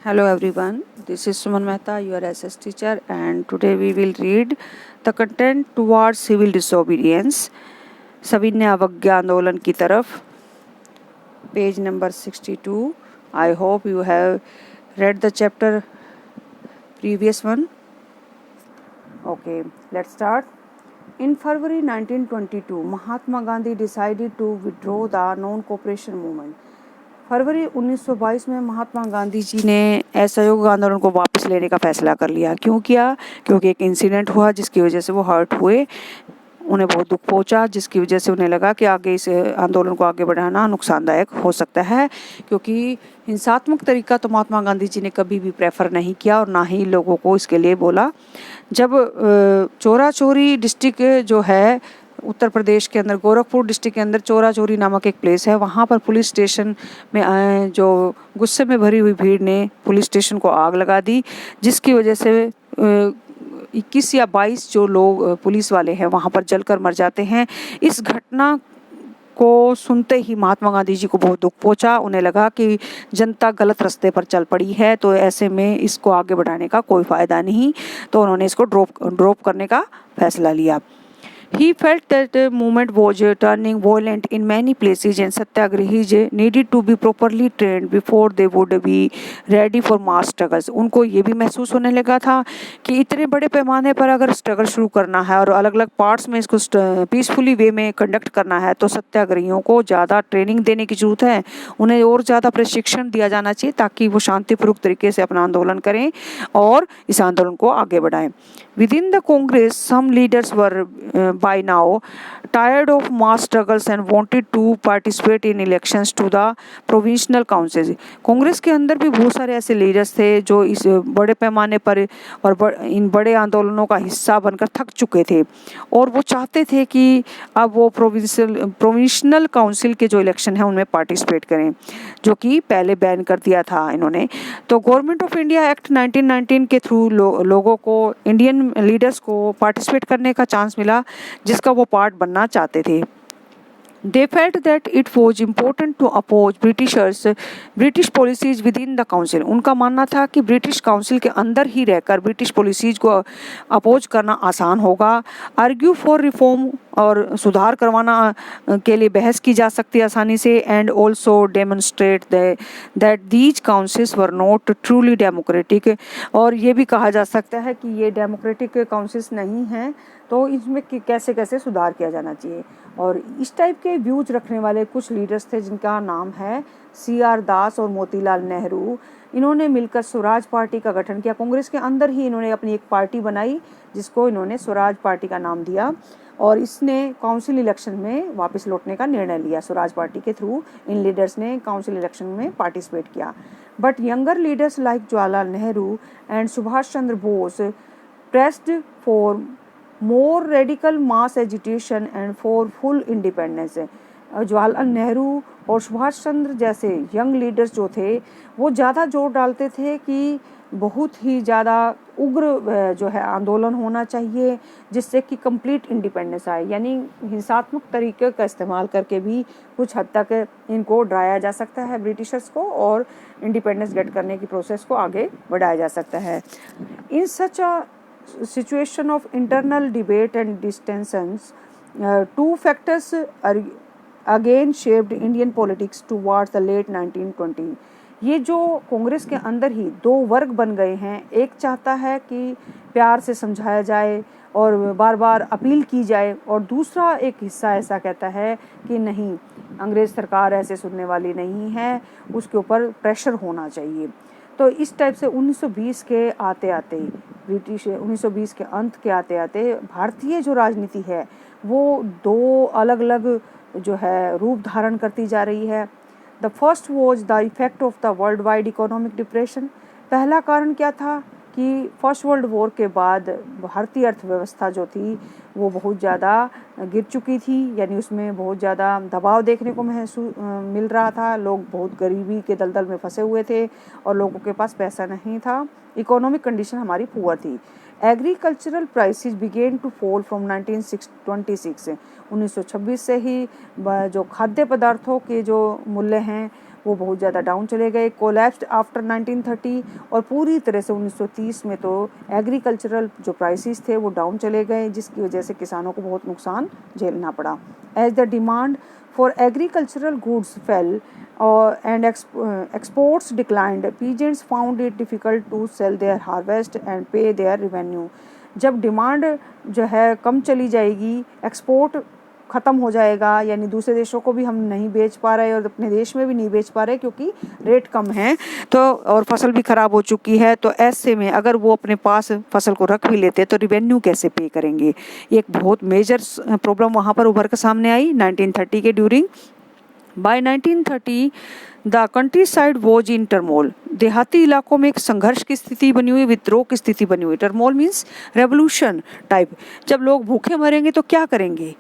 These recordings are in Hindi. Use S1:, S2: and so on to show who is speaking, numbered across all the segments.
S1: Hello everyone, this is Suman Mehta, your SS teacher, and today we will read the content towards civil disobedience. सविनय अवज्ञा आंदोलन की तरफ, page number 62. I hope you have read the chapter previous one. Okay, let's start. In February 1922, Mahatma Gandhi decided to withdraw the non-cooperation movement. फरवरी 1922 में महात्मा गांधी जी ने असहयोग आंदोलन को वापस लेने का फैसला कर लिया। क्यों किया? क्योंकि एक इंसिडेंट हुआ जिसकी वजह से वो हर्ट हुए, उन्हें बहुत दुख पहुंचा, जिसकी वजह से उन्हें लगा कि आगे इस आंदोलन को आगे बढ़ाना नुकसानदायक हो सकता है। क्योंकि हिंसात्मक तरीका तो महात्मा गांधी जी ने कभी भी प्रेफर नहीं किया और ना ही लोगों को इसके लिए बोला। जब चोरा चोरी डिस्ट्रिक्ट जो है उत्तर प्रदेश के अंदर, गोरखपुर डिस्ट्रिक्ट के अंदर चोरा चोरी नामक एक प्लेस है, वहाँ पर पुलिस स्टेशन में जो गुस्से में भरी हुई भीड़ ने पुलिस स्टेशन को आग लगा दी, जिसकी वजह से 21 या 22 जो लोग पुलिस वाले हैं वहाँ पर जलकर मर जाते हैं। इस घटना को सुनते ही महात्मा गांधी जी को बहुत दुख पहुंचा। उन्हें लगा कि जनता गलत रास्ते पर चल पड़ी है, तो ऐसे में इसको आगे बढ़ाने का कोई फ़ायदा नहीं, तो उन्होंने इसको ड्रॉप करने का फैसला लिया। He felt that the movement was turning violent in many places and satyagrahis needed to be properly trained before they would be ready for mass struggles. उनको ये भी महसूस होने लगा था कि इतने बड़े पैमाने पर अगर स्ट्रगल शुरू करना है और अलग अलग पार्ट्स में इसको पीसफुली वे में कंडक्ट करना है, तो सत्याग्रहियों को ज़्यादा ट्रेनिंग देने की जरूरत है, उन्हें और ज़्यादा प्रशिक्षण दिया जाना चाहिए ताकि वो शांतिपूर्वक तरीके से अपना आंदोलन करें और इस आंदोलन को आगे बढ़ाएं। Within the Congress, some leaders were by now tired of mass struggles and wanted to participate in elections to the provincial councils. Congress के अंदर भी बहुत सारे ऐसे लीडर्स थे जो इस बड़े पैमाने पर और इन बड़े आंदोलनों का हिस्सा बनकर थक चुके थे और वो चाहते थे कि अब वो प्रोविंशियल काउंसिल के जो इलेक्शन हैं उनमें पार्टिसिपेट करें, जो कि पहले बैन कर दिया था इन्होंने। तो गवर्नमेंट ऑफ इंडिया एक्ट 1919 के थ्रू लोगों को, इंडियन लीडर्स को पार्टिसिपेट करने का चांस मिला जिसका वो पार्ट बनना चाहते थे। They felt that it was important to oppose British policies within the council. उनका मानना था कि ब्रिटिश काउंसिल के अंदर ही रहकर ब्रिटिश पॉलिसीज को अपोज करना आसान होगा। आर्ग्यू फॉर रिफॉर्म और सुधार करवाना के लिए बहस की जा सकती है आसानी से, and also demonstrate that these councils were not truly democratic. और ये भी कहा जा सकता है कि ये डेमोक्रेटिक काउंसिल्स नहीं हैं, तो इसमें कैसे कैसे सुधार किया जाना चाहिए। और इस टाइप के व्यूज रखने वाले कुछ लीडर्स थे जिनका नाम है CR दास और मोतीलाल नेहरू। इन्होंने मिलकर स्वराज पार्टी का गठन किया। कांग्रेस के अंदर ही इन्होंने अपनी एक पार्टी बनाई जिसको इन्होंने स्वराज पार्टी का नाम दिया और इसने काउंसिल इलेक्शन में वापस लौटने का निर्णय लिया। स्वराज पार्टी के थ्रू इन लीडर्स ने काउंसिल इलेक्शन में पार्टिसिपेट किया। But younger leaders like Jawaharlal Nehru and Subhash Chandra Bose pressed for more radical mass agitation and for full independence. Jawaharlal Nehru और सुभाष चंद्र जैसे यंग लीडर्स जो थे वो ज़्यादा जोर डालते थे कि बहुत ही ज़्यादा उग्र जो है आंदोलन होना चाहिए जिससे कि कंप्लीट इंडिपेंडेंस आए, यानी हिंसात्मक तरीके का इस्तेमाल करके भी कुछ हद तक इनको डराया जा सकता है ब्रिटिशर्स को और इंडिपेंडेंस गेट करने की प्रोसेस को आगे बढ़ाया जा सकता है। इन such a situation of internal debate and distensions, two factors again shaped Indian politics towards the late 1920. ये जो कांग्रेस के अंदर ही दो वर्ग बन गए हैं, एक चाहता है कि प्यार से समझाया जाए और बार बार अपील की जाए, और दूसरा एक हिस्सा ऐसा कहता है कि नहीं, अंग्रेज़ सरकार ऐसे सुनने वाली नहीं है, उसके ऊपर प्रेशर होना चाहिए। तो इस टाइप से 1920 के आते आते, ब्रिटिश 1920 के अंत के आते आते भारतीय जो राजनीति है वो दो अलग अलग जो है रूप धारण करती जा रही है। The first was the effect of the world wide economic depression. पहला कारण क्या था कि फर्स्ट वर्ल्ड वॉर के बाद भारतीय अर्थव्यवस्था जो थी वो बहुत ज़्यादा गिर चुकी थी, यानी उसमें बहुत ज़्यादा दबाव देखने को मिल रहा था। लोग बहुत गरीबी के दलदल में फंसे हुए थे और लोगों के पास पैसा नहीं था। इकोनॉमिक कंडीशन हमारी पुअर थी। Agricultural prices began to fall from 1926 से ही जो खाद्य पदार्थों के जो मूल्य हैं वो बहुत ज़्यादा डाउन चले गए। कोलैप्स्ड आफ्टर 1930, और पूरी तरह से 1930 में तो एग्रीकल्चरल जो प्राइसेस थे वो डाउन चले गए, जिसकी वजह से किसानों को बहुत नुकसान झेलना पड़ा। As the demand for agricultural goods fell and exports declined, peasants found it difficult to sell their harvest and pay their revenue। जब डिमांड जो है कम चली जाएगी, एक्सपोर्ट ख़त्म हो जाएगा, यानी दूसरे देशों को भी हम नहीं बेच पा रहे और अपने देश में भी नहीं बेच पा रहे क्योंकि रेट कम है, तो और फसल भी ख़राब हो चुकी है। तो ऐसे में अगर वो अपने पास फसल को रख भी लेते तो रिवेन्यू कैसे पे करेंगे। ये एक बहुत मेजर प्रॉब्लम वहाँ पर उभर कर सामने आई 1930 के during. By 1930 the countryside was in turmoil. देहाती इलाकों में एक संघर्ष की स्थिति बनी हुई, विद्रोह की स्थिति बनी हुई। Turmoil means revolution type. जब लोग भूखे मरेंगे तो क्या करेंगे,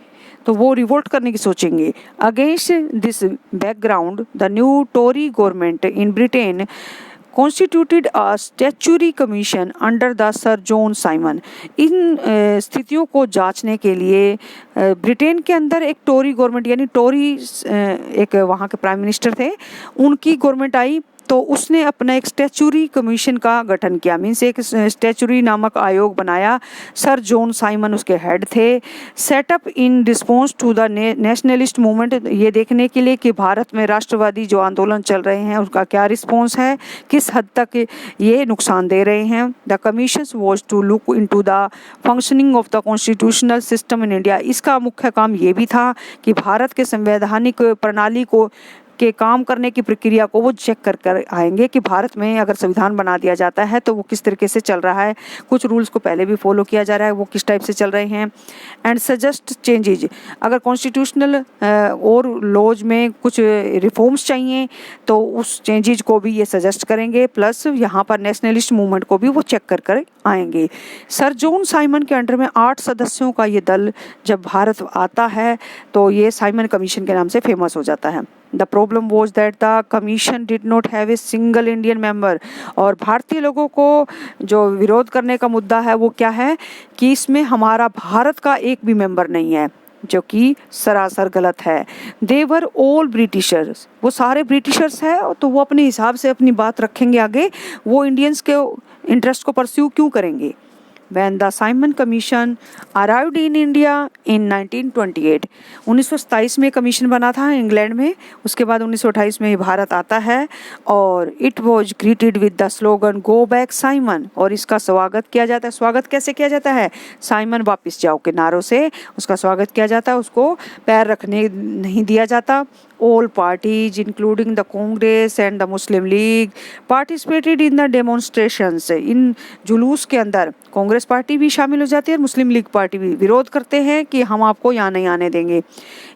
S1: तो वो रिवोल्ट करने की सोचेंगे। Against this background the new Tory government in Britain constituted a statutory commission under the sir John Simon. इन स्थितियों को जांचने के लिए ब्रिटेन के अंदर एक टोरी गवर्नमेंट, यानी टोरी एक वहाँ के प्राइम मिनिस्टर थे, उनकी गवर्नमेंट आई, तो उसने अपना एक स्टैचूरी कमीशन का गठन किया। मीन्स एक स्टैचूरी नामक आयोग बनाया। सर जॉन साइमन उसके हेड थे। Set up in response to the nationalist movement, ये देखने के लिए कि भारत में राष्ट्रवादी जो आंदोलन चल रहे हैं उसका क्या रिस्पॉन्स है, किस हद तक ये नुकसान दे रहे हैं। The commission was to look into the functioning of the constitutional system in India. इसका मुख्य काम ये भी था कि भारत के संवैधानिक प्रणाली को के काम करने की प्रक्रिया को वो चेक कर आएंगे कि भारत में अगर संविधान बना दिया जाता है तो वो किस तरीके से चल रहा है, कुछ रूल्स को पहले भी फॉलो किया जा रहा है, वो किस टाइप से चल रहे हैं। एंड सजेस्ट चेंजेज, अगर कॉन्स्टिट्यूशनल और लॉज में कुछ रिफॉर्म्स चाहिए तो उस चेंजेज को भी ये सजेस्ट करेंगे। प्लस यहाँ पर नेशनलिस्ट मूवमेंट को भी वो चेक कर आएंगे। सर जॉन साइमन के अंडर में 8 सदस्यों का ये दल जब भारत आता है तो ये साइमन कमीशन के नाम से फेमस हो जाता है। The problem was that the commission did not have a single Indian member। और भारतीय लोगों को जो विरोध करने का मुद्दा है वो क्या है कि इसमें हमारा भारत का एक भी मेंबर नहीं है, जो कि सरासर गलत है। They were all Britishers, वो सारे ब्रिटिशर्स हैं, तो वो अपने हिसाब से अपनी बात रखेंगे आगे, वो इंडियंस के इंटरेस्ट को परस्यू क्यों करेंगे। When the Simon Commission arrived in India in 1928, 1927 में कमीशन बना था इंग्लैंड में, उसके बाद 1928 में भारत आता है और it was greeted with the slogan go back Simon, और इसका स्वागत किया जाता है। स्वागत कैसे किया जाता है, साइमन वापस जाओ के नारों से उसका स्वागत किया जाता है, उसको पैर रखने नहीं दिया जाता। All parties including the Congress and the Muslim League participated in the demonstrations। इन जुलूस के अंदर कांग्रेस पार्टी भी शामिल हो जाती है और मुस्लिम लीग पार्टी भी विरोध करते हैं कि हम आपको यहाँ नहीं आने देंगे।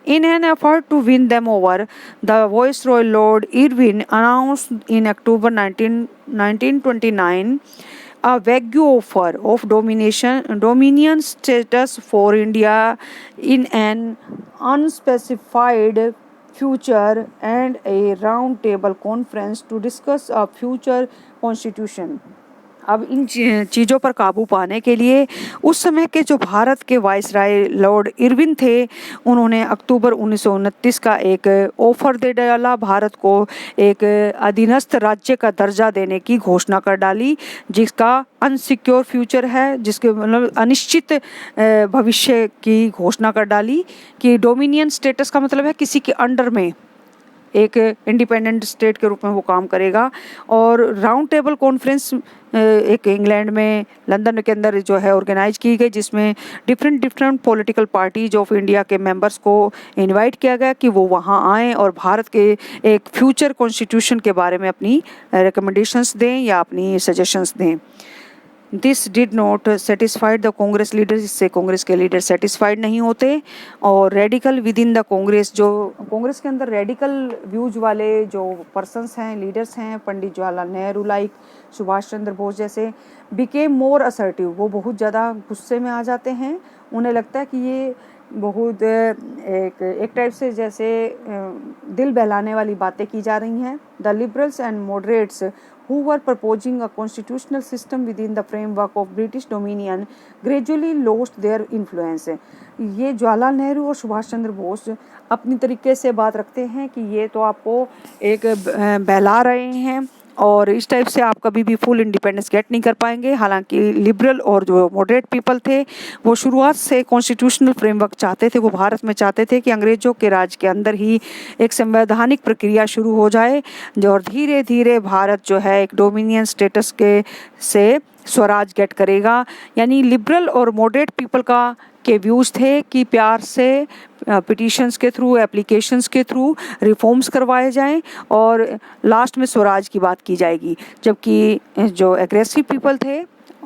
S1: In an effort to win them over, the Viceroy Lord Irwin announced in October 1929 a vague offer of dominion status for India in an unspecified future and a round table conference to discuss a future constitution। अब इन चीज़ों पर काबू पाने के लिए उस समय के जो भारत के वाइसराय लॉर्ड इरविन थे, उन्होंने अक्टूबर 1929 का एक ऑफर दे डाला, भारत को एक अधीनस्थ राज्य का दर्जा देने की घोषणा कर डाली, जिसका अनसिक्योर फ्यूचर है, जिसके मतलब अनिश्चित भविष्य की घोषणा कर डाली कि डोमिनियन स्टेटस का मतलब है किसी के अंडर में एक इंडिपेंडेंट स्टेट के रूप में वो काम करेगा। और राउंड टेबल कॉन्फ्रेंस एक इंग्लैंड में लंदन के अंदर जो है ऑर्गेनाइज की गई, जिसमें different political parties of India के मेंबर्स को इनवाइट किया गया कि वो वहाँ आएँ और भारत के एक फ्यूचर कॉन्स्टिट्यूशन के बारे में अपनी रिकमेंडेशंस दें या अपनी सजेशंस दें। This did not satisfied the Congress leaders, इससे कांग्रेस के लीडर सेटिस्फाइड नहीं होते। और radical with in the Congress, जो कांग्रेस के अंदर रेडिकल व्यूज वाले जो पर्सन्स हैं, लीडर्स हैं, पंडित जवाहरलाल नेहरू लाइक, सुभाष चंद्र बोस जैसे, बिकेम मोर असर्टिव, वो बहुत ज़्यादा गुस्से में आ जाते हैं। उन्हें लगता है कि ये बहुत एक टाइप से जैसे दिल बहलाने वाली बातें की जा रही हैं। The liberals and moderates who were proposing a constitutional system within the framework of British dominion gradually lost their influence। ये जवाहरलाल नेहरू और सुभाष चंद्र बोस अपनी तरीके से बात रखते हैं कि ये तो आपको एक बहला रहे हैं और इस टाइप से आप कभी भी फुल इंडिपेंडेंस गेट नहीं कर पाएंगे। हालांकि लिबरल और जो मॉडरेट पीपल थे वो शुरुआत से कॉन्स्टिट्यूशनल फ्रेमवर्क चाहते थे। वो भारत में चाहते थे कि अंग्रेजों के राज के अंदर ही एक संवैधानिक प्रक्रिया शुरू हो जाए और धीरे धीरे भारत जो है एक डोमिनियन स्टेटस के से स्वराज गेट करेगा। यानी लिबरल और मॉडरेट पीपल के व्यूज़ थे कि प्यार से पिटिशंस के थ्रू, एप्लीकेशंस के थ्रू रिफॉर्म्स करवाए जाएं और लास्ट में स्वराज की बात की जाएगी। जबकि जो एग्रेसिव पीपल थे,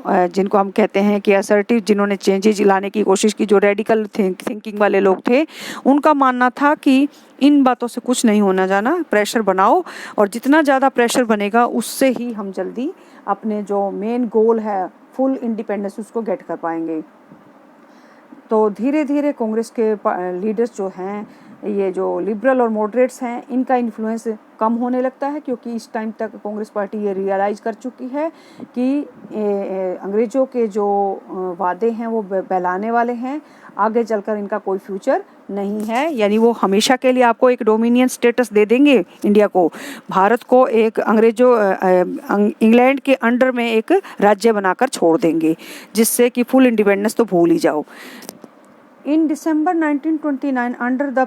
S1: जिनको हम कहते हैं कि असर्टिव, जिन्होंने चेंजेज लाने की कोशिश की, जो रेडिकल थिंकिंग वाले लोग थे, उनका मानना था कि इन बातों से कुछ नहीं होना जाना, प्रेशर बनाओ और जितना ज़्यादा प्रेशर बनेगा उससे ही हम जल्दी अपने जो मेन गोल है फुल इंडिपेंडेंस उसको गेट कर पाएंगे। तो धीरे धीरे कांग्रेस के लीडर्स जो हैं, ये जो लिबरल और मॉडरेट्स हैं, इनका इन्फ्लुएंस कम होने लगता है क्योंकि इस टाइम तक कांग्रेस पार्टी ये रियलाइज़ कर चुकी है कि अंग्रेज़ों के जो वादे हैं वो बहलाने वाले हैं, आगे चलकर इनका कोई फ्यूचर नहीं है। यानी वो हमेशा के लिए आपको एक डोमिनियन स्टेटस दे देंगे इंडिया को, भारत को एक इंग्लैंड के अंडर में एक राज्य बनाकर छोड़ देंगे, जिससे कि फुल इंडिपेंडेंस तो भूल ही जाओ। In December 1929, under the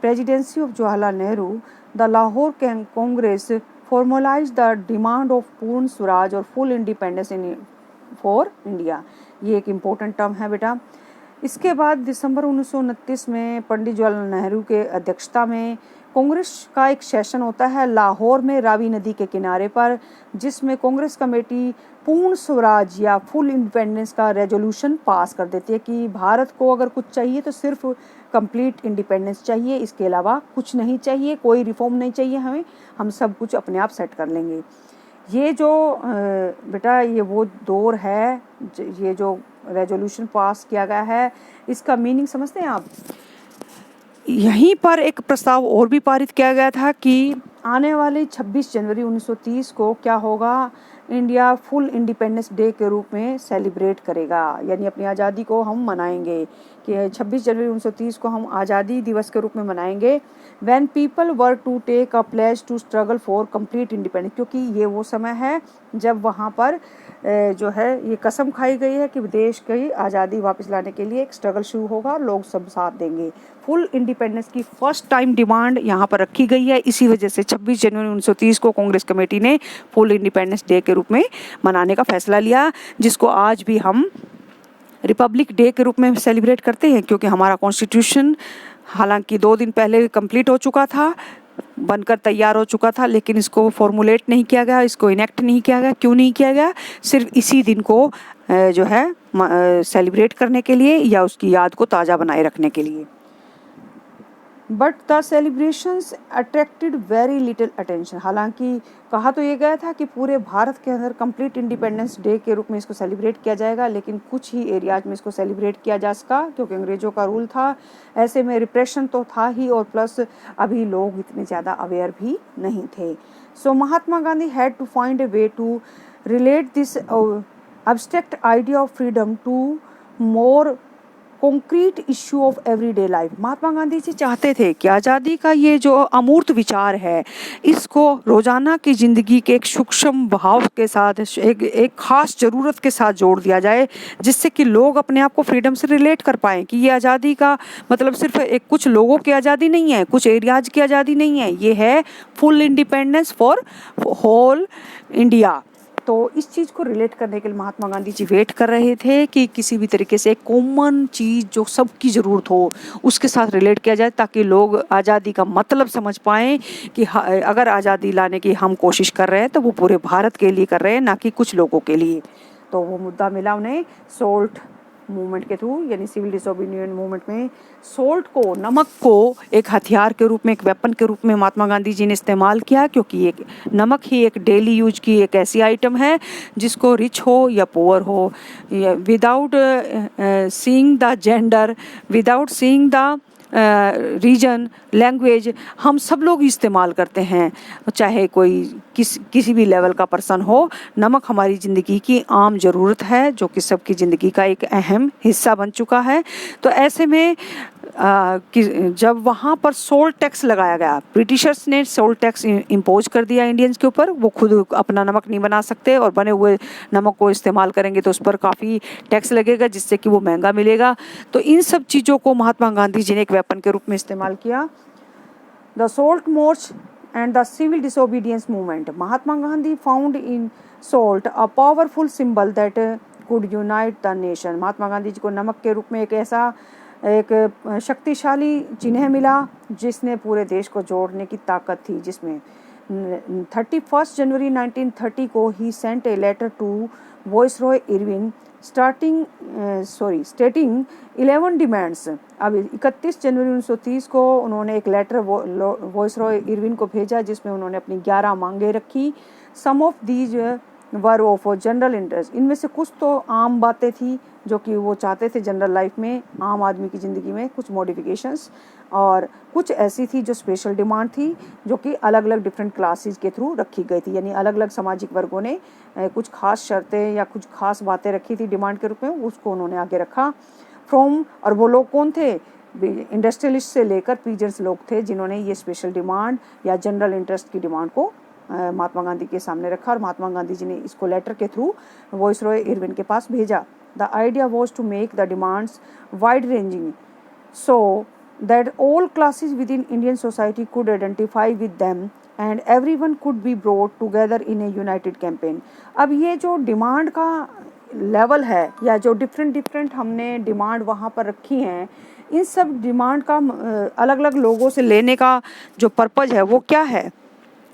S1: presidency of Jawaharlal Nehru, the Lahore Congress formalized the demand of Purn Swaraj और full independence for India। ये एक इम्पोर्टेंट टर्म है बेटा। इसके बाद दिसंबर 1929 में पंडित जवाहरलाल नेहरू के अध्यक्षता में कांग्रेस का एक सेशन होता है लाहौर में रावी नदी के किनारे पर, जिसमें कांग्रेस कमेटी पूर्ण स्वराज या फुल इंडिपेंडेंस का रेजोल्यूशन पास कर देती है कि भारत को अगर कुछ चाहिए तो सिर्फ कंप्लीट इंडिपेंडेंस चाहिए, इसके अलावा कुछ नहीं चाहिए, कोई रिफॉर्म नहीं चाहिए हमें, हम सब कुछ अपने आप सेट कर लेंगे। ये जो बेटा ये वो दौर है, ये जो रेजोल्यूशन पास किया गया है, इसका मीनिंग समझते हैं आप। यहीं पर एक प्रस्ताव और भी पारित किया गया था कि आने वाले 26 जनवरी 1930 को क्या होगा, इंडिया फुल इंडिपेंडेंस डे के रूप में सेलिब्रेट करेगा, यानी अपनी आज़ादी को हम मनाएंगे कि 26 जनवरी 1930 को हम आज़ादी दिवस के रूप में मनाएंगे। When people were to take a pledge to struggle for complete independence, क्योंकि ये वो समय है जब वहाँ पर जो है ये कसम खाई गई है कि देश की आज़ादी वापस लाने के लिए एक स्ट्रगल शुरू होगा, लोग सब साथ देंगे। फुल इंडिपेंडेंस की फर्स्ट टाइम डिमांड यहाँ पर रखी गई है। इसी वजह से 26 जनवरी 1930 को कांग्रेस कमेटी ने फुल इंडिपेंडेंस डे के रूप में मनाने का फैसला लिया, जिसको आज भी हम रिपब्लिक डे के रूप में सेलिब्रेट करते हैं, क्योंकि हमारा कॉन्स्टिट्यूशन हालांकि 2 दिन पहले कंप्लीट हो चुका था, बनकर तैयार हो चुका था, लेकिन इसको फॉर्मुलेट नहीं किया गया, इसको इनेक्ट नहीं किया गया। क्यों नहीं किया गया? सिर्फ इसी दिन को जो है सेलिब्रेट करने के लिए या उसकी याद को ताज़ा बनाए रखने के लिए। But the celebrations attracted very little attention. हालांकि कहा तो ये गया था कि पूरे भारत के अंदर कंप्लीट इंडिपेंडेंस डे के रूप में इसको सेलिब्रेट किया जाएगा, लेकिन कुछ ही एरियाज में इसको सेलिब्रेट किया जा सका क्योंकि अंग्रेज़ों का रूल था। ऐसे में रिप्रेशन तो था ही और प्लस अभी लोग इतने ज़्यादा अवेयर भी नहीं थे। So Mahatma Gandhi had to find a way to relate this abstract idea of freedom to more concrete issue of everyday life। महात्मा गांधी जी चाहते थे कि आज़ादी का ये जो अमूर्त विचार है, इसको रोज़ाना की ज़िंदगी के एक सूक्ष्म भाव के साथ, एक ख़ास ज़रूरत के साथ जोड़ दिया जाए, जिससे कि लोग अपने आप को फ्रीडम से रिलेट कर पाएँ कि ये आज़ादी का मतलब सिर्फ एक कुछ लोगों की आज़ादी नहीं है, कुछ एरियाज की आज़ादी नहीं है, ये है full independence for whole India. तो इस चीज़ को रिलेट करने के लिए महात्मा गांधी जी वेट कर रहे थे कि किसी भी तरीके से एक कॉमन चीज़ जो सबकी ज़रूरत हो उसके साथ रिलेट किया जाए, ताकि लोग आज़ादी का मतलब समझ पाएँ कि अगर आज़ादी लाने की हम कोशिश कर रहे हैं तो वो पूरे भारत के लिए कर रहे हैं, ना कि कुछ लोगों के लिए। तो वो मुद्दा मिला उन्हें सोल्ट मूवमेंट के थ्रू, यानी सिविल डिसोबीडियंट मूवमेंट में सोल्ट को, नमक को एक हथियार के रूप में, एक वेपन के रूप में महात्मा गांधी जी ने इस्तेमाल किया, क्योंकि एक नमक ही एक डेली यूज की एक ऐसी आइटम है जिसको रिच हो या पुअर हो, without seeing the gender, without seeing the region, language, हम सब लोग इस्तेमाल करते हैं, चाहे कोई किसी भी लेवल का पर्सन हो। नमक हमारी ज़िंदगी की आम ज़रूरत है, जो कि सबकी ज़िंदगी का एक अहम हिस्सा बन चुका है। तो ऐसे में जब वहाँ पर सोल्ट टैक्स लगाया गया, ब्रिटिशर्स ने सोल्ट टैक्स इम्पोज कर दिया इंडियंस के ऊपर, वो खुद अपना नमक नहीं बना सकते और बने हुए नमक को इस्तेमाल करेंगे तो उस पर काफ़ी टैक्स लगेगा, जिससे कि वो महंगा मिलेगा। तो इन सब चीज़ों को महात्मा गांधी जी ने एक वेपन के रूप में इस्तेमाल किया। The salt march and the civil disobedience movement, Mahatma Gandhi found in salt a powerful symbol that could unite the nation. Mahatma Gandhi ji को नमक के रूप में एक शक्तिशाली चिन्ह मिला जिसने पूरे देश को जोड़ने की ताकत थी, जिसमें 31 जनवरी 1930 को ही sent a letter to viceroy Irwin stating 11 demands. अब 31 जनवरी 1930 को उन्होंने एक लेटर वाइसरॉय इरविन को भेजा जिसमें उन्होंने अपनी 11 मांगे रखी। Some of these were of general interest, इनमें से कुछ तो आम बातें थी जो कि वो चाहते थे जनरल लाइफ में, आम आदमी की ज़िंदगी में कुछ मॉडिफिकेशंस, और कुछ ऐसी थी जो स्पेशल डिमांड थी जो कि अलग अलग डिफरेंट क्लासेस के थ्रू रखी गई थी, यानी अलग अलग सामाजिक वर्गों ने कुछ खास शर्तें या कुछ खास बातें रखी थी डिमांड के रूप में, उसको उन्होंने आगे रखा। और वो लोग कौन थे? इंडस्ट्रियलिस्ट से लेकर पीजेंट्स लोग थे जिन्होंने ये स्पेशल डिमांड या जनरल इंटरेस्ट की डिमांड को महात्मा गांधी के सामने रखा, और महात्मा गांधी जी ने इसको लेटर के थ्रू वाइसरॉय इरविन के पास भेजा। The idea was to make the demands wide-ranging so that all classes within Indian society could identify with them and everyone could be brought together in a united campaign। अब ये जो डिमांड का लेवल है या जो डिफरेंट हमने डिमांड वहाँ पर रखी हैं, इन सब डिमांड का अलग अलग लोगों से लेने का जो पर्पज़ है वो क्या है?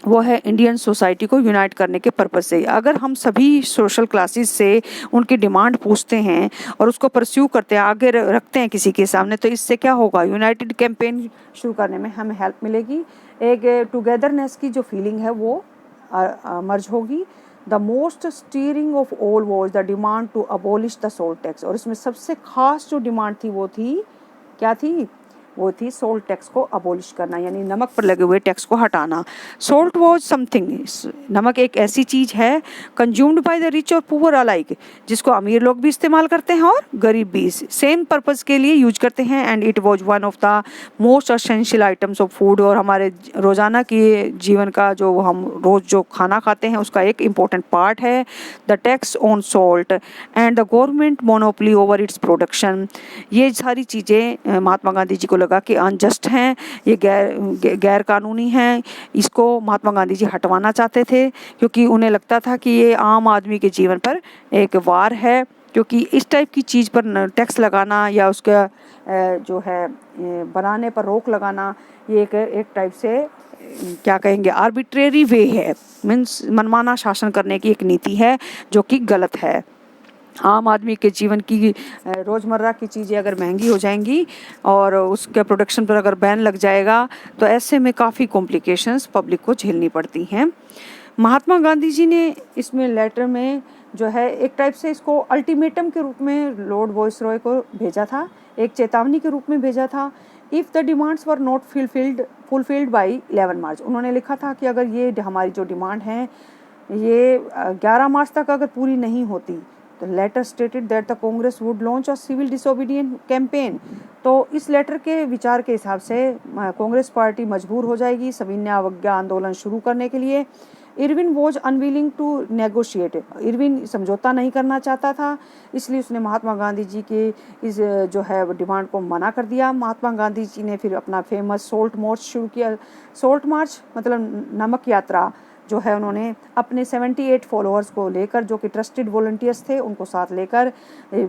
S1: वो है इंडियन सोसाइटी को यूनाइट करने के पर्पज़ से। अगर हम सभी सोशल क्लासेस से उनकी डिमांड पूछते हैं और उसको परस्यू करते हैं, आगे रखते हैं किसी के सामने, तो इससे क्या होगा? यूनाइटेड कैंपेन शुरू करने में हमें हेल्प मिलेगी, एक टुगेदरनेस की जो फीलिंग है वो मर्ज होगी। The most stirring of all was the demand to abolish the salt tax, और इसमें सबसे खास जो डिमांड थी वो थी, क्या थी? वो थी सोल्ट टैक्स को अबॉलिश करना, यानी नमक पर लगे हुए टैक्स को हटाना। सोल्ट वॉज समथिंग, नमक एक ऐसी चीज़ है कंज्यूम्ड बाय द रिच और पुअर अलाइक, जिसको अमीर लोग भी इस्तेमाल करते हैं और गरीब भी सेम पर्पज़ के लिए यूज करते हैं। And it was one of the most essential items of food, और हमारे रोज़ाना के जीवन का जो हम रोज़ जो खाना खाते हैं उसका एक इम्पोर्टेंट पार्ट है। The tax on salt and the government monopoly over its production, ये सारी चीज़ें महात्मा गांधी जी को लगा कि अनजस्ट हैं, ये गैर कानूनी हैं, इसको महात्मा गांधी जी हटवाना चाहते थे, क्योंकि उन्हें लगता था कि ये आम आदमी के जीवन पर एक वार है, क्योंकि इस टाइप की चीज़ पर टैक्स लगाना या उसका जो है बनाने पर रोक लगाना, ये एक टाइप से क्या कहेंगे आर्बिट्रेरी वे है, मीन्स मनमाना शासन करने की एक नीति है जो कि गलत है। आम आदमी के जीवन की रोज़मर्रा की चीज़ें अगर महंगी हो जाएंगी और उसके प्रोडक्शन पर अगर बैन लग जाएगा तो ऐसे में काफ़ी कॉम्प्लिकेशंस पब्लिक को झेलनी पड़ती हैं। महात्मा गांधी जी ने इसमें लेटर में जो है एक टाइप से इसको अल्टीमेटम के रूप में लॉर्ड वाइसरॉय को भेजा था, एक चेतावनी के रूप में भेजा था। If the demands were not fulfilled by 11 मार्च, उन्होंने लिखा था कि अगर ये हमारी जो डिमांड है ये 11 मार्च तक अगर पूरी नहीं होती तो later stated that the Congress would launch a civil disobedient campaign. तो इस लेटर के विचार के हिसाब से कांग्रेस पार्टी मजबूर हो जाएगी सविनय अवज्ञा आंदोलन शुरू करने के लिए। Irwin was unwilling to negotiate, Irwin समझौता नहीं करना चाहता था, इसलिए उसने महात्मा गांधी जी की इस जो है डिमांड को मना कर दिया। महात्मा गांधी जी ने फिर अपना फेमस सोल्ट मार्च शुरू किया। सोल्ट मार्च मतलब नमक यात्रा जो है, उन्होंने अपने 78 फॉलोअर्स को लेकर, जो कि ट्रस्टेड वॉलंटियर्स थे, उनको साथ लेकर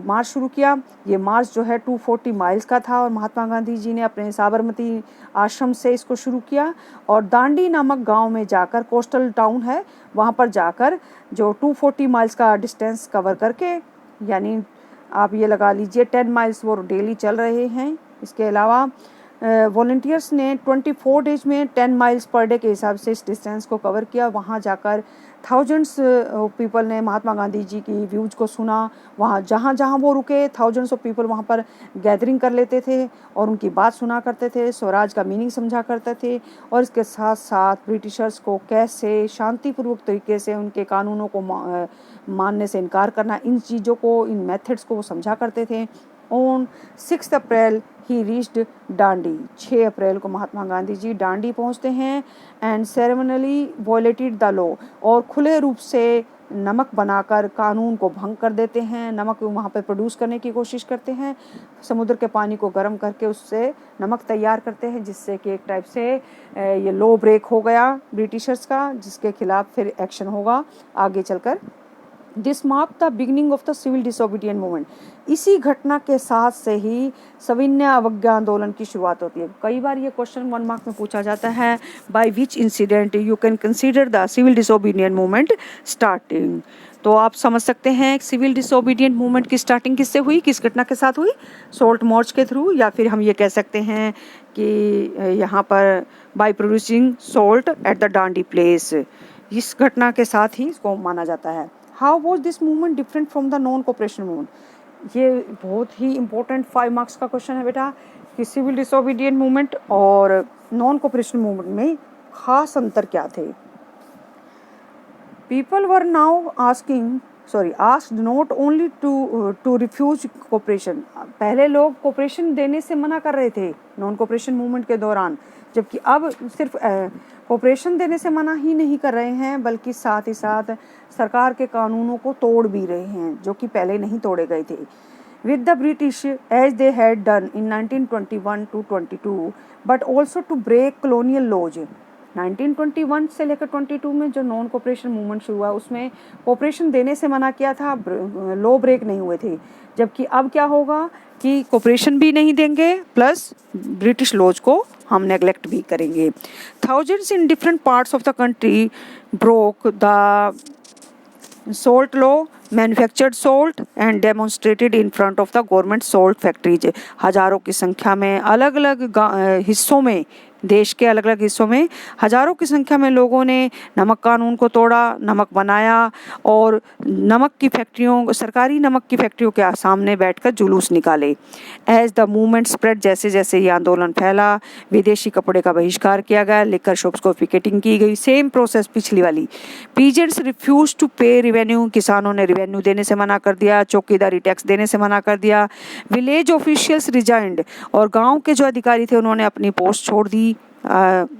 S1: मार्च शुरू किया। ये मार्च जो है 240 माइल्स का था और महात्मा गांधी जी ने अपने साबरमती आश्रम से इसको शुरू किया और दांडी नामक गांव में जाकर, कोस्टल टाउन है, वहाँ पर जाकर जो 240 माइल्स का डिस्टेंस कवर करके, यानी आप ये लगा लीजिए 10 माइल्स वो डेली चल रहे हैं। इसके अलावा वॉलंटियर्स ने 24 डेज में 10 माइल्स पर डे के हिसाब से इस डिस्टेंस को कवर किया। वहाँ जाकर थाउजेंड्स पीपल ने महात्मा गांधी जी की व्यूज़ को सुना। वहाँ जहाँ जहाँ वो रुके थाउजेंड्स ऑफ पीपल वहाँ पर गैदरिंग कर लेते थे और उनकी बात सुना करते थे, स्वराज का मीनिंग समझा करते थे और इसके साथ साथ ब्रिटिशर्स को कैसे शांतिपूर्वक तरीके से उनके कानूनों को मानने से इनकार करना, इन चीज़ों को, इन मेथड्स को वो समझा करते थे। ऑन 6 अप्रैल ही रीच्ड डांडी। 6 अप्रैल को महात्मा गांधी जी डांडी पहुंचते हैं एंड सेरेमनली वॉयलेटेड द लॉ, और खुले रूप से नमक बनाकर कानून को भंग कर देते हैं। नमक वहाँ पे प्रोड्यूस करने की कोशिश करते हैं, समुद्र के पानी को गर्म करके उससे नमक तैयार करते हैं, जिससे कि एक टाइप से ये लॉ ब्रेक हो गया ब्रिटिशर्स का, जिसके खिलाफ फिर एक्शन होगा आगे चलकर। This mark the beginning of the civil disobedient movement. इसी घटना के साथ से ही सविनय अवज्ञा आंदोलन की शुरुआत होती है। कई बार ये क्वेश्चन 1 मार्क में पूछा जाता है, by which incident you can consider the civil disobedient movement starting. तो आप समझ सकते हैं सिविल डिसोबीडियंट मूवमेंट की स्टार्टिंग किससे हुई, किस घटना के साथ हुई, सोल्ट मार्च के थ्रू, या फिर हम ये कह सकते हैं कि यहाँ पर by producing salt at the Dandi place. इस घटना के साथ ही इसको माना जाता है। How was this movement different from the non cooperation movement. ये बहुत ही इंपॉर्टेंट 5 मार्क्स का क्वेश्चन है बेटा कि सिविल डिसोबीडियंट मूवमेंट और नॉन कोऑपरेशन मूवमेंट में खास अंतर क्या थे। People were now asked not only to refuse cooperation. पहले लोग कोऑपरेशन देने से मना कर रहे थे नॉन कोऑपरेशन मूवमेंट के दौरान, जबकि अब सिर्फ कोऑपरेशन देने से मना ही नहीं कर रहे हैं, बल्कि साथ ही साथ सरकार के कानूनों को तोड़ भी रहे हैं, जो कि पहले नहीं तोड़े गए थे। With the British as they had done in 1921 to 22, but also to break colonial laws. 1921 से लेकर 22 में जो नॉन कोऑपरेशन मूवमेंट शुरू हुआ उसमें कोऑपरेशन देने से मना किया था, लॉ ब्रेक नहीं हुए थे। जबकि अब क्या होगा कि कोऑपरेशन भी नहीं देंगे प्लस ब्रिटिश लॉज को हम नेगलेक्ट भी करेंगे। Thousands in different parts of the country broke the salt law, manufactured salt and demonstrated in front of the government salt factories। हजारों की संख्या में अलग अलग हिस्सों में, देश के अलग अलग हिस्सों में हजारों की संख्या में लोगों ने नमक कानून को तोड़ा, नमक बनाया और नमक की फैक्ट्रियों, सरकारी नमक की फैक्ट्रियों के सामने बैठकर जुलूस निकाले। एज द मूवमेंट स्प्रेड, जैसे जैसे ये आंदोलन फैला, विदेशी कपड़े का बहिष्कार किया गया, लिकर शॉप्स को पिकेटिंग की गई, सेम प्रोसेस पिछली वाली। पीजेंट्स रिफ्यूज टू पे रिवेन्यू, किसानों ने रिवेन्यू देने से मना कर दिया, चौकीदारी टैक्स देने से मना कर दिया। विलेज ऑफिशियल्स रिजाइंड, और गाँव के जो अधिकारी थे उन्होंने अपनी पोस्ट छोड़ दी।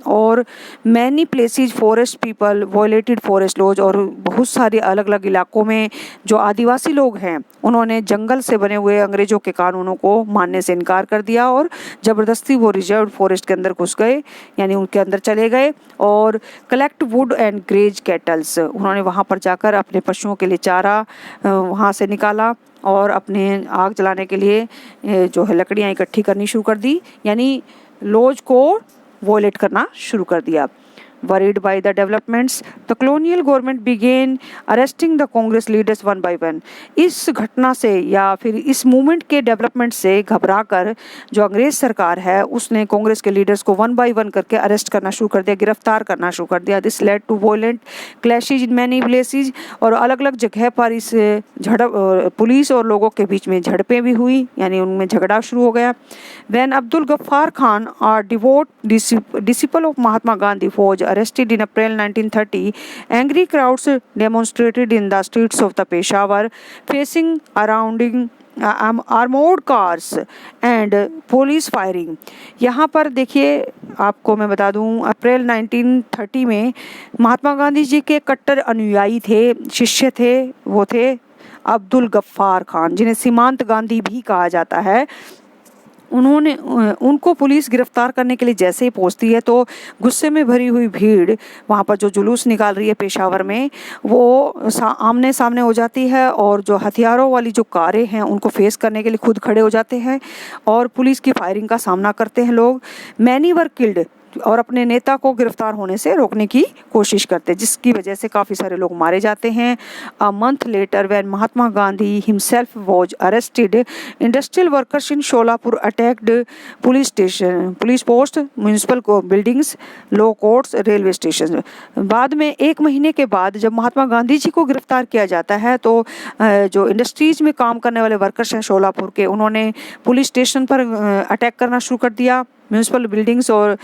S1: और many places forest people violated forest laws, और बहुत सारे अलग अलग इलाकों में जो आदिवासी लोग हैं उन्होंने जंगल से बने हुए अंग्रेजों के कानूनों को मानने से इनकार कर दिया और ज़बरदस्ती वो रिजर्व फॉरेस्ट के अंदर घुस गए, यानी उनके अंदर चले गए। और collect wood and graze cattles, उन्होंने वहाँ पर जाकर अपने पशुओं के लिए चारा वहाँ से निकाला और अपने आग जलाने के लिए जो है लकड़ियाँ इकट्ठी करनी शुरू कर दी, यानी लॉज को वॉयलेट करना शुरू कर दिया। Worried by the developments, the colonial government began arresting the Congress leaders one by one। इस घटना से या फिर इस मूवमेंट के डेवलपमेंट से घबराकर जो अंग्रेज सरकार है उसने कांग्रेस के लीडर्स को 1 by 1 करके अरेस्ट करना शुरू कर दिया, गिरफ्तार करना शुरू कर दिया। This led to violent clashes in many places, और अलग अलग जगह पर इस झड़प पुलिस और लोगों के बीच में झड़पें भी हुई, यानी उनमें झगड़ा शुरू हो गया। When Abdul Ghaffar Khan, a devout disciple of Mahatma Gandhi, was arrested in April 1930, angry crowds demonstrated in the streets of the Peshawar, facing surrounding armored cars and police firing। यहाँ पर देखिए आपको मैं बता दूँ, अप्रैल 1930 में महात्मा गांधी जी के कट्टर अनुयायी थे, शिष्य थे, वो थे अब्दुल गफ्फार खान, जिन्हें सीमांत गांधी भी कहा जाता है। उनको पुलिस गिरफ्तार करने के लिए जैसे ही पहुंचती है तो गुस्से में भरी हुई भीड़ वहाँ पर जो जुलूस निकाल रही है पेशावर में, वो आमने सामने हो जाती है और जो हथियारों वाली जो कारें हैं उनको फेस करने के लिए खुद खड़े हो जाते हैं और पुलिस की फायरिंग का सामना करते हैं लोग। मैनी वर किल्ड, और अपने नेता को गिरफ्तार होने से रोकने की कोशिश करते, जिसकी वजह से काफ़ी सारे लोग मारे जाते हैं। A month later when Mahatma Gandhi himself was arrested, industrial workers in Sholapur attacked police station, police post, municipal buildings, law courts, railway station. बाद में 1 महीने के बाद जब महात्मा गांधी जी को गिरफ्तार किया जाता है तो जो इंडस्ट्रीज में काम करने वाले वर्कर्स हैं शोलापुर के, उन्होंने पुलिस स्टेशन पर अटैक करना शुरू कर दिया। म्यूनिसिपल बिल्डिंग्स और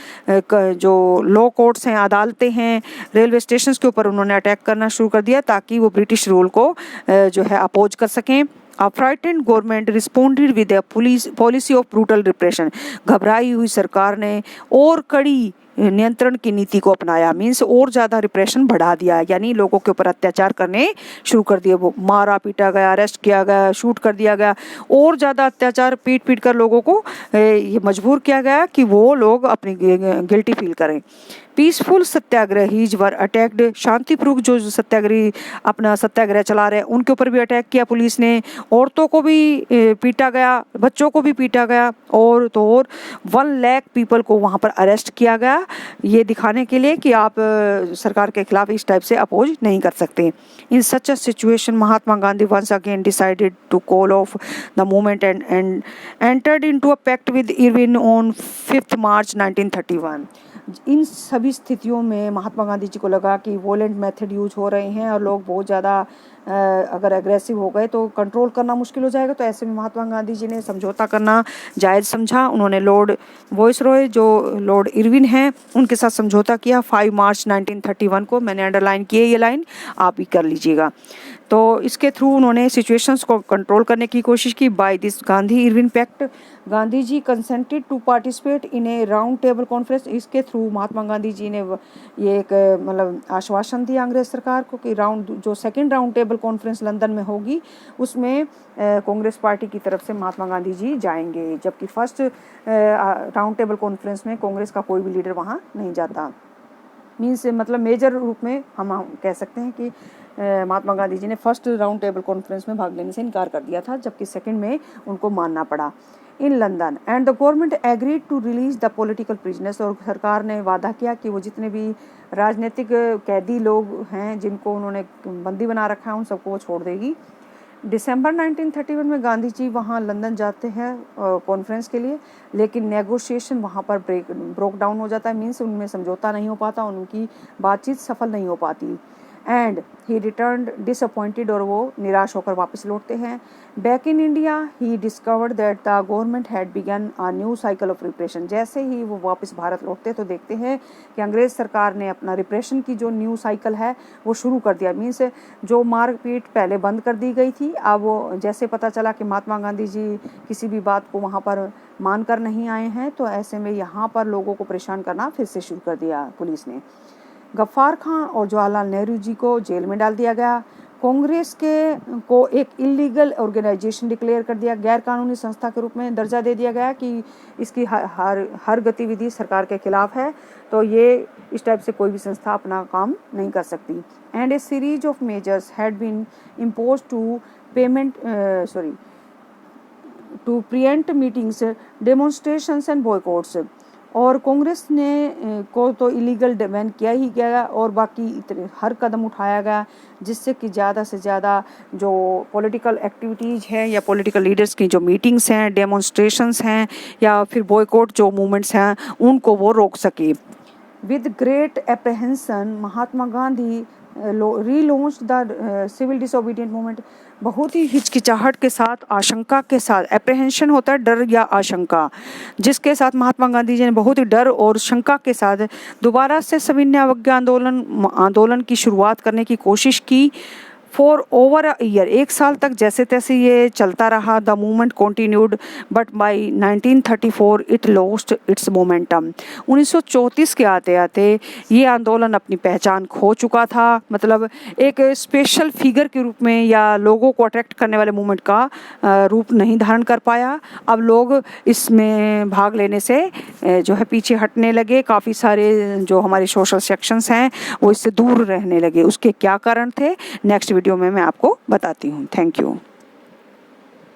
S1: जो लॉ कोर्ट्स हैं, अदालतें हैं, रेलवे स्टेशन के ऊपर उन्होंने अटैक करना शुरू कर दिया ताकि वो ब्रिटिश रूल को जो है अपोज कर सकें। A frightened government responded with a policy of brutal repression. घबराई हुई सरकार ने और कड़ी नियंत्रण की नीति को अपनाया, मीन्स और ज़्यादा रिप्रेशन बढ़ा दिया, यानी लोगों के ऊपर अत्याचार करने शुरू कर दिए। वो मारा पीटा गया, अरेस्ट किया गया, शूट कर दिया गया, और ज़्यादा अत्याचार पीट पीट कर लोगों को ये मजबूर किया गया कि वो लोग अपनी गिल्टी फील करें। पीसफुल सत्याग्रहीज वर अटैक्ड, शांतिपूर्वक जो सत्याग्रही अपना सत्याग्रह चला रहे हैं उनके ऊपर भी अटैक किया पुलिस ने। औरतों को भी पीटा गया, बच्चों को भी पीटा गया, और तो और 1 लाख पीपल को वहाँ पर अरेस्ट किया गया, ये दिखाने के लिए कि आप सरकार के खिलाफ इस टाइप से अपोज नहीं कर सकते। In such a situation Mahatma Gandhi once again decided to call off the movement and entered into a pact with Irwin on 5 March 1931। इन सभी स्थितियों में महात्मा गांधी जी को लगा कि वोलेंट मेथड यूज हो रहे हैं और लोग बहुत ज़्यादा अगर एग्रेसिव हो गए तो कंट्रोल करना मुश्किल हो जाएगा, तो ऐसे में महात्मा गांधी जी ने समझौता करना जायज़ समझा। उन्होंने लॉर्ड वायसरॉय जो लॉर्ड इरविन हैं उनके साथ समझौता किया 5 मार्च 1931 को। मैंने अंडरलाइन की है ये लाइन, आप भी कर लीजिएगा। तो इसके थ्रू उन्होंने सिचुएशंस को कंट्रोल करने की कोशिश की। By this Gandhi Irwin pact Gandhi ji consented to participate in a round table conference. इसके थ्रू महात्मा गांधी जी ने ये एक मतलब आश्वासन दिया अंग्रेज सरकार को कि जो second round table conference London में होगी उसमें कांग्रेस पार्टी की तरफ से महात्मा गांधी जी जाएंगे, जबकि फर्स्ट राउंड टेबल कॉन्फ्रेंस में कांग्रेस का कोई भी लीडर वहाँ नहीं जाता। मीन्स मतलब मेजर रूप में हम कह सकते हैं कि महात्मा गांधी जी ने फर्स्ट राउंड टेबल कॉन्फ्रेंस में भाग लेने से इनकार कर दिया था, जबकि सेकंड में उनको मानना पड़ा। In London and the government agreed to release the political prisoners, और सरकार ने वादा किया कि वो जितने भी राजनीतिक कैदी लोग हैं जिनको उन्होंने बंदी बना रखा है उन सबको वो छोड़ देगी। दिसंबर 1931 में गांधी जी वहाँ लंदन जाते हैं कॉन्फ्रेंस के लिए, लेकिन नेगोशिएशन वहाँ पर ब्रोक डाउन हो जाता है, मीन्स उनमें समझौता नहीं हो पाता, उनकी बातचीत सफल नहीं हो पाती। एंड ही रिटर्न्ड डिसअपॉइंटेड, और वो निराश होकर वापस लौटते हैं। Back in India he discovered that the government had begun a new cycle of repression. जैसे ही वो वापस भारत लौटते तो देखते हैं कि अंग्रेज सरकार ने अपना रिप्रेशन की जो न्यू साइकिल है वो शुरू कर दिया। मीन्स जो मारपीट पहले बंद कर दी गई थी, अब वो जैसे पता चला कि महात्मा गांधी जी किसी भी बात को वहाँ पर मान कर नहीं आए हैं, तो ऐसे में यहाँ पर लोगों को परेशान करना फिर से शुरू कर दिया पुलिस ने। गफ्फार खां और जवाहरलाल नेहरू जी को जेल में डाल दिया गया। कांग्रेस को एक इलीगल ऑर्गेनाइजेशन डिक्लेयर कर दिया, गैर कानूनी संस्था के रूप में दर्जा दे दिया गया कि इसकी हर गतिविधि सरकार के खिलाफ है, तो ये इस टाइप से कोई भी संस्था अपना काम नहीं कर सकती। And a series of measures had been impose to prevent meetings, demonstrations and boycotts. और कांग्रेस ने को तो इलीगल बैन किया ही गया और बाकी हर कदम उठाया गया जिससे कि ज़्यादा से ज़्यादा जो पॉलिटिकल एक्टिविटीज़ हैं या पॉलिटिकल लीडर्स की जो मीटिंग्स हैं, डेमोन्स्ट्रेशंस हैं या फिर बॉयकॉट जो मूवमेंट्स हैं उनको वो रोक सके। With great apprehension Mahatma Gandhi relaunch the civil disobedient movement. बहुत ही हिचकिचाहट के साथ, आशंका के साथ, एप्रहेंशन होता है डर या आशंका, जिसके साथ महात्मा गांधी जी ने बहुत ही डर और शंका के साथ दोबारा से सविनय अवज्ञा आंदोलन की शुरुआत करने की कोशिश की। फॉर ओवर अ ईयर, 1 साल तक जैसे तैसे ये चलता रहा। The movement continued but by 1934 it lost its momentum. 1934 के आते आते ये आंदोलन अपनी पहचान खो चुका था, मतलब एक स्पेशल फिगर के रूप में या लोगों को अट्रैक्ट करने वाले मूवमेंट का रूप नहीं धारण कर पाया। अब लोग इसमें भाग लेने से जो है पीछे हटने लगे। काफ़ी सारे जो हमारे सोशल सेक्शंस हैं वो इससे दूर रहने लगे। उसके क्या कारण थे नेक्स्ट वीडियो में मैं आपको बताती हूँ। Thank you.